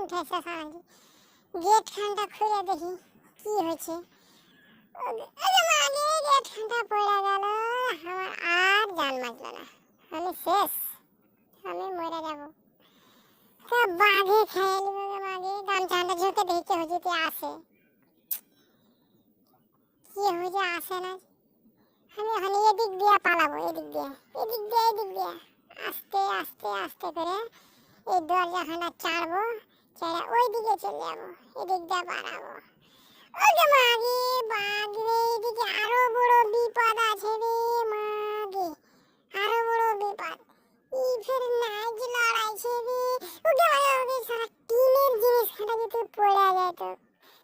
উঠেছে সারাজি। গেট খানটা খুলে দেখি কি হয়েছে। গেট খানটা পড়ে গেল, আমার আর জান বাঁচলো না, আমি শেষ, আমি মরে যাব। তা বাঘে খেয়ে নিবে, বাঘে গামছাটা ঝুঁকে দেখি কেউ যদি আসে, কেউ যে আসে না। আমি এখন এদিক দিয়ে পালাবো, এদিক দিয়ে এদিক দিয়ে এদিক দিয়ে আস্তে আস্তে আস্তে করে এই দরজাখানা চাড়বো, চাড়া ওই দিকে চলে যাবো, এদিক দিয়ে বাড়াবো। ওই যে মাগে বাঘ রে, এদিকে আরো বড় বিপদ আছে রে মাগে, আরো বড় বিপদ। ই ফের নাইজ লড়াইছে রে, ওকে ওকে সারা টিনের জিনিস খানা যদি পড়ে যেত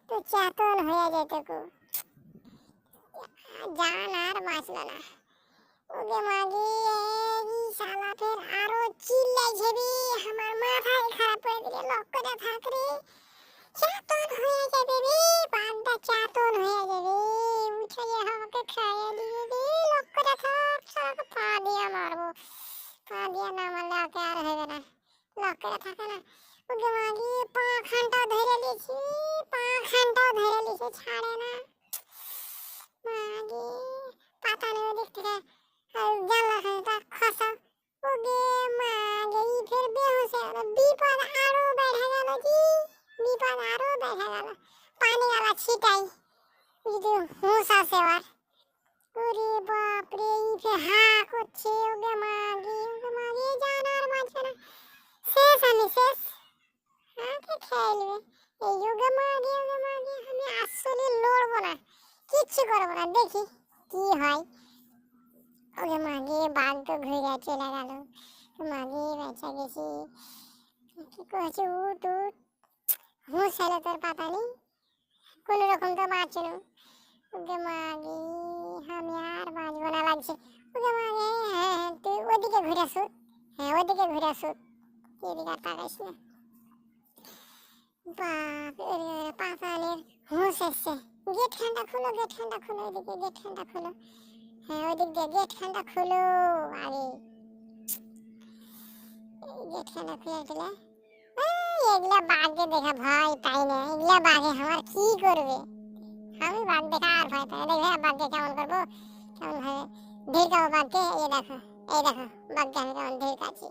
তো চেতন হয়ে যেত কো, জান আর বাঁচলো না। ওকে মাগে এই শালা ফের আরো চিল্লাইছে রে, আমার মাথায় খারাপ করে দিলে। লক করে থাক রে, চেতন হয়ে যাবে রে, বাঘটা চেতন হয়ে যাবে, উঠে যে আমাকে খাইয়ে দিবে রে। লক করে থাক, শালাকে পা দিয়ে মারবো, পা দিয়ে না মারলে ওকে আর হবে না। লক করে থাকে না। ওকে মাগে পা খানটাও ধরে লিছি, পা খানটাও ধরে লিছি, ছাড়ে না মাগে। পাতা নেই ওদিক থেকে জানলা খানটা খসা। ওকে মাগে ই ফের বেহুশ হয়ে গেল, বিপদ আরো বেড়ে গেল জি, বিপদ আরো বেড়ে গেল। পানি আলা ছিটাই যদি হুঁশ আসে আর, ওরে বাপরে ই ফের হা করছে। ওকে মাগে জান আর বাঁচবে না, শেষ, আমি শেষ, আমাকে খেয়ে নেবে এই। ওকে মাগে আমি আসলে লড়বো না, কিচ্ছু করবো না, দেখি কি হয়। ওকে মাগে বাঘ তো ঘুরে চলে গেল, মাগে বেঁচে গেছি। কি করছে উঠ উঠ, হুঁশ এলো তোর পাতা নেই, কোনো রকম তো বাঁচলো। ওকে মাগে আমি আর বাঁচবো না লাগছে। ওকে মাগে হ্যাঁ তুই ওদিকে ঘুরে শুট, হ্যাঁ ওদিকে ঘুরে শুট, এদিকে আর তাকাইস না। বাপ পাতানের হুঁশ এসছে। গেট খানটা খুলো, গেট খানটা খুলো, ওইদিকে গেট খানটা খুলো, হ্যাঁ ওইদিক দিয়ে গেট খানটা খুলো। আরে গেট খানটা খুলে দিলে এগুলা বাঘকে দেখা ভয় পাই না, এগুলা বাঘে আমার কি করবে, আমি বাঘ দেখা আর ভয় পাই না। দেখবে বাঘকে কেমন করবো, কেমন ভাবে ঢেকাবো বাঘকে। এই দেখো বাঘকে আমি কেমন ঢেকাচ্ছি।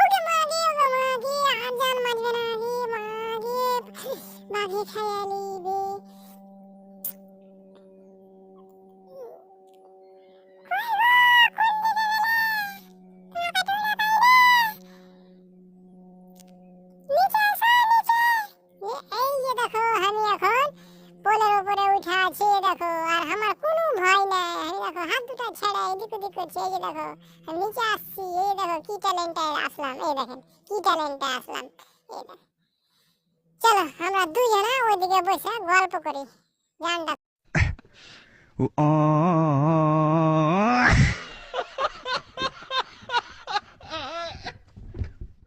ওকে মাগে আর জান বাঁচবে না রে মাগে, বাঘে খাইয়া নিবে। এই যে দেখো আমি এখন পোলের উপরে উঠে আছি, দেখো আর আমার কোনো ভয় নাই। আমি দেখো হাত দুটো ছেড়ে এদিক ওদিক করছি, এই যে দেখো আমি নিচে আসছি, এই দেখো কি ট্যালেন্টে আসলাম, এই দেখেন কি ট্যালেন্টে আসলাম, এই দেখেন। চলো আমরা দুজনা ওইদিকে বসে গল্প করি, জানটা